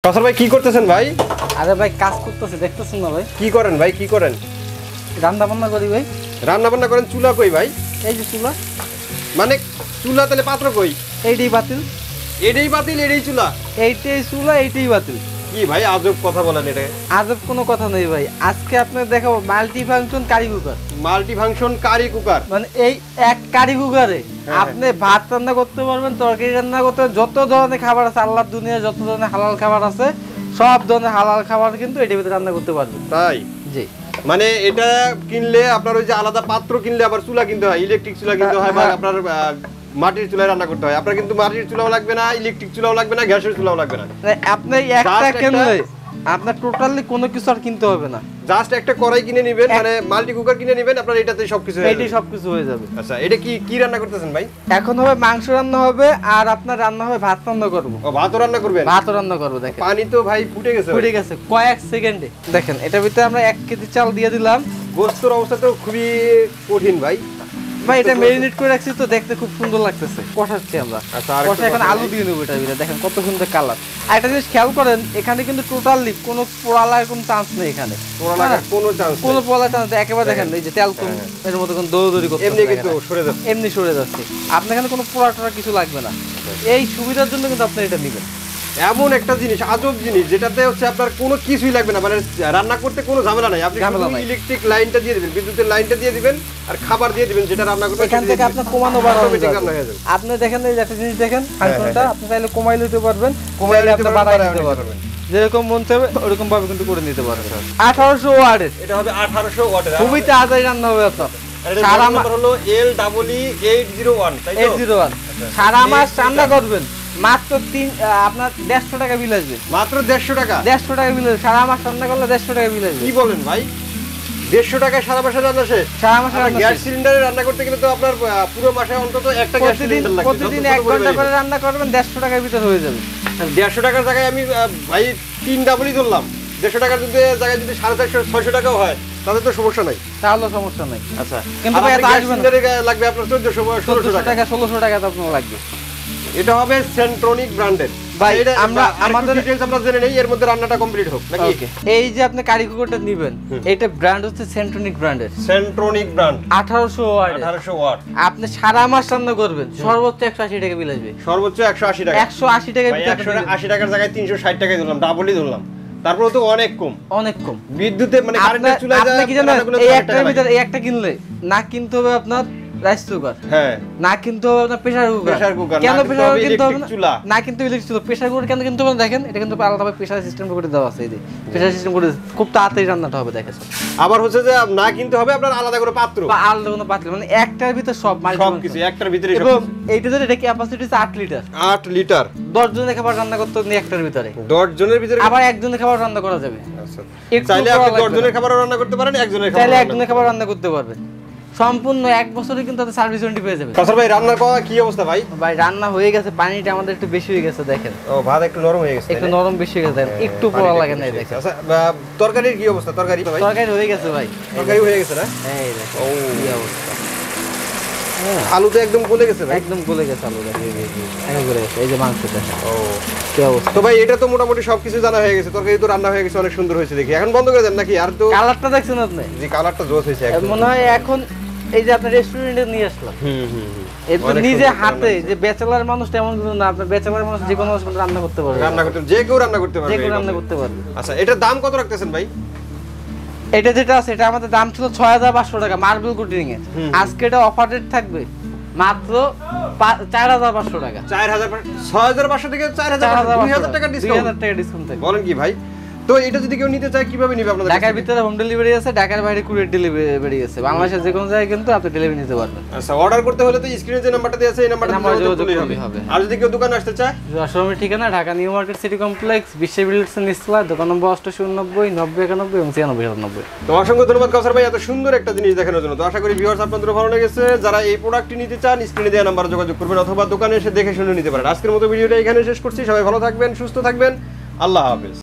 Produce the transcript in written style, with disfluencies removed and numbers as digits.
কাসার ভাই কি করতেছেন ভাই? আরে ভাই কাজ করতেছে দেখতেছেন না ভাই? কি করেন ভাই, কি করেন? রান্না বান্না করি ভাই। রান্না বান্না করেন? চুলা কই ভাই? এই যে চুলা। মানে চুলা তাহলে পাত্র কই? এইটাই বাতিল। এটাই বাতিল, এটাই চুলা? এইটাই চুলা, এইটাই বাতিল। কি ভাই আজব কথা বলেন এটা? আজব কোনো কথা নেই ভাই, আজকে আপনাকে দেখাবো multi function curry cooker. Multi function curry cooker মানে এই এক কারি কুকারে আপনি ভাত রান্না করতে পারবেন, তরকারি রান্না করতে পারবেন, যত ধরনের খাবার আছে আল্লাহর দুনিয়ায় যত ধরনের হালাল খাবার আছে সব ধরনের হালাল খাবার কিন্তু এটার ভিতরে রান্না করতে পারবেন। তাই? জি। মানে এটা কিনলে আপনার ওই যে আলাদা পাত্র কিনলে আবার চুলা কিনতে হয়, ইলেকট্রিক চুলা কিনতে হয়, বা আপনার মাটির চুলায় রান্না করতে হয়। আপনার কিন্তু মাটির চুলাও লাগবে না, ইলেকট্রিক চুলাও লাগবে না, গ্যাসের চুলাও লাগবে না। আপনি একটা কিনলে আপনার টোটালি কোনো কিছু আর কিনতে হবে না, জাস্ট একটা কড়াই কিনে নেবেন, মানে মাল্টি কুকার কিনে নেবেন, আপনার এটাতে সবকিছু হয়ে যাবে। এইটাই সবকিছু হয়ে যাবে। আচ্ছা, এটা কি কি রান্না করতেছেন ভাই? এখন হবে মাংস রান্না হবে, আর আপনার রান্না হবে ভাত রান্না করব। ও ভাতও রান্না করবেন? ভাতও রান্না করব। দেখেন পানি তো ভাই ফুটে গেছে, ফুটে গেছে কয়েক সেকেন্ডে। দেখেন এটার ভিতরে আমরা 1 কেজি চাল দিয়ে দিলাম। গোস্তের অবস্থা তো খুবই কঠিন ভাই। ভাই এটা মেরিনেট করে রাখছি তো দেখতে খুব সুন্দর লাগতেছে। কষাচ্ছি আমরা। আচ্ছা, আর কষা এখন আলু দিয়ে নেব এটার ভিতরে। দেখেন কত সুন্দর কালার। আর একটা জিনিস খেয়াল করেন, এখানে কিন্তু টোটালি কোনো পোড়ালার কোনো চান্স নেই। এখানে পোড়া লাগার কোনো চান্স নেই, কোনো পোড়ালার চান্স নেই একেবারে। দেখেন এই যে তেল কম, এর মধ্যে কোনো দৌড়দৌড়ি করতে এমনি কিন্তু সরে যাচ্ছে, এমনি সরে যাচ্ছে। আপনার এখানে কোনো পোড়া টোড়া কিছু লাগবে না। এই সুবিধার জন্য কিন্তু আপনি এটা নেবেন। এমন একটা জিনিস, আজব জিনিস, যেটাতে হচ্ছে আপনার কোনো কিছুই লাগবে না, মানে রান্না করতে কোনো ঝামেলা নাই। আপনি ইলেকট্রিক লাইনটা দিয়ে দিবেন, বিদ্যুতের লাইনটা দিয়ে দিবেন, আর খাবার দিয়ে দিবেন, যেটা রান্না করতে এখান থেকে আপনি কমানো বাড়ানো রান্না হয়ে যাবে। আপনি দেখেন এই একটা জিনিস দেখেন, ফাংশনটা আপনি চাইলে কমাই নিতে পারবেন, কমাইলে আপনি বাড়াই নিতে পারবেন, যেরকম মন চাইবে ওরকম ভাবে কিন্তু করে নিতে পারবেন। 1800 ওয়াটের এটা হবে 1800 ওয়াটের, খুবই তাড়াতাড়ি রান্না হবে আপনার। সারা মাস হলো LEE801, তাই তো? 801 সারা মাস রান্না করবেন মাত্র আপনার 150 টাকা বিল আসবে। মাত্র 150 টাকা? 150 টাকা বিল আসবে। সারা মাস রান্না করলে 150 টাকা বিল আসবে। কি বলেন ভাই? 150 টাকায় সারা মাসে রান্না শেষ? সারা মাসে রান্না গ্যাস সিলিন্ডারে রান্না করতে গেলে তো আপনার পুরো মাসে অন্তত একটা গ্যাস সিলিন্ডার লাগবে। প্রতিদিন 1 ঘন্টা করে রান্না করবেন, 150 টাকার ভিতর হয়ে যাবে। 150 টাকার জায়গায় আমি ভাই 3 ডাবলই ধরলাম। 150 টাকার জায়গায় যদি 450 600 টাকাও হয় তাহলে তো সমস্যা নাই। তাহলে সমস্যা নাই। আচ্ছা, কিন্তু ভাই এটা আসবে না, লাগবে আপনার 1400 টাকা 1600 টাকা তো আপনার লাগবে। এটা হবে সেন্ট্রনিক ব্র্যান্ডের। ভাই এটা আমরা আমাদের ডিটেইলস আমরা জেনে নেই, এর মধ্যে রান্নাটা কমপ্লিট হোক নাকি? ওকে, এই যে আপনি কারি কুকারটা নেবেন, এটা ব্র্যান্ড হচ্ছে সেন্ট্রনিক ব্র্যান্ডের। সেন্ট্রনিক ব্র্যান্ড 1800 ওয়াট। 1800 ওয়াট। আপনি সারা মাস রান্না করবেন, সর্বোচ্চ 180 টাকা বিল আসবে। সর্বোচ্চ 180 টাকা? 180 টাকা ভাই 180 টাকার জায়গায় 360 টাকাই ধরলাম, ডাবলই ধরলাম, তারপরে তো অনেক কম। অনেক কম। বিদ্যুতে মানে কারেন্টের চুলায় আপনি কি জানেন এই একটার ভিতরে এই একটা কিনলে না কিনতে হবে আপনার রাইস কুকার, হ্যাঁ, না কিনতে হবে আপনার প্রেসার কুকার। কেন প্রেসার কুকার কিনতে হবে না? কিন্তু ইলেকট্রিক চুলা, প্রেসার কুকার কেন কিনতে হবে? দেখেন এটা কিন্তু আলাদাভাবে প্রেসার সিস্টেম করে দেওয়া আছে। এই যে প্রেসার সিস্টেম করে খুব তাড়াতাড়ি রান্নাটা হবে। দেখেন আবার হচ্ছে যে না কিনতে হবে আপনার আলাদা করে পাত্র বা আলাদা কোনো পাত্র, মানে একটার ভিতর সব সবকিছু একটার ভিতরে। এবং এইটা ধরে এটা ক্যাপাসিটি হচ্ছে 8 লিটার। 8 লিটার 10 জনের খাবার রান্না করতে হবে একটার ভিতরে। 10 জনের ভিতরে আবার একজনের খাবার রান্না করা যাবে। আচ্ছা, চাইলে আপনি 10 জনের খাবারও রান্না করতে পারেন, একজনের খাবার চাইলে একজনের খাবার রান্না করতে পারবেন। সম্পূর্ণ 1 বছরে কিন্তু তাতে সার্ভিস ওয়ারেন্টি পেয়ে যাবে। কাসার ভাই রান্নার কি অবস্থা ভাই? ভাই রান্না হয়ে গেছে, পানিটা আমাদের একটু বেশি হয়ে গেছে। দেখেন ও ভাত একটু নরম হয়ে গেছে, একটু নরম বেশি হয়ে গেছে, একটু পোড়া লাগে না। দেখেন আচ্ছা, তরকারির কি অবস্থা? তরকারি ভাই তরকারি হয়ে গেছে ভাই, তরকারি হয়ে গেছে না? এই দেখেন ও কি অবস্থা। আলু তো একদম গলে গেছে ভাই, একদম গলে গেছে আলু। দেখেন এই গলে গেছে। এই যে মাংসটা, ও কি অবস্থা। তো ভাই এটা তো মোটামুটি সবকিছু জানা হয়ে গেছে, তরকারি তো রান্না হয়ে গেছে, অনেক সুন্দর হয়েছে দেখি। এখন বন্ধ করে দেন নাকি? আর তো কালারটা দেখছেন আপনি? জি, কালারটা জোস হয়েছে একদম। মনে হয় এখন এই যে আপনার রেস্টুরেন্টে নিয়ে আসলাম, এই তো অনেক নিজে সুন্দর হাতে, যে ব্যাচেলার মানুষ তেমন কিছু না, আপনার ব্যাচেলার মানুষ যে কোনো রান্না করতে পারবে, রান্না করতে যে কেউ রান্না করতে পারবে, যে কেউ রান্না করতে পারবে। আচ্ছা, এটার দাম কত রাখতেছেন ভাই? এটা যেটা আছে এটা আমাদের দাম ছিল 6500 টাকা মার্বেল কোটিং এর। আজকে এটা অফার রেট থাকবে মাত্র 4500 টাকা। 6500 থেকে 4000, 2000 টাকা ডিসকাউন্ট। 2000 টাকা ডিসকাউন্ট থাকবে। বলেন কি ভাই? তো এটা যদি কেউ নিতে চায় কিভাবে নিবে আপনাদের? ঢাকার ভিতরে হোম ডেলিভারি আছে, ঢাকার বাইরে কুরিয়ার ডেলিভারি আছে। বাংলাদেশের যে কোনো জায়গায় কিন্তু আপনি ডেলিভারি নিতে পারবেন। আচ্ছা, অর্ডার করতে হলে তো স্ক্রিনে যে নাম্বারটা দেয়া আছে এই নাম্বারটা যোগাযোগ করলেই হবে। আর যদি কেউ দোকানে আসতে চায়? শোরুমের ঠিকানা Dhaka new market city complex, বিশ্ব বিল্ডার্সের নিচতলা, দোকান নম্বর 8890 9091 এবং 9697। তো অসংখ্য ধন্যবাদ কাউসার ভাই এত সুন্দর একটা জিনিস দেখানোর জন্য। তো আশা করি ভিউয়ার্স আপনাদের ভালো লেগেছে। যারা এই প্রোডাক্টটি নিতে চান স্ক্রিনে দেওয়া নাম্বারে যোগাযোগ করবেন অথবা দোকানে এসে দেখে শুনে নিতে পারেন। আজকের মতো ভিডিওটা এখানে শেষ করছি। সবাই ভালো থাকবেন, সুস্থ থাকবেন। আল্লাহ হাফেজ।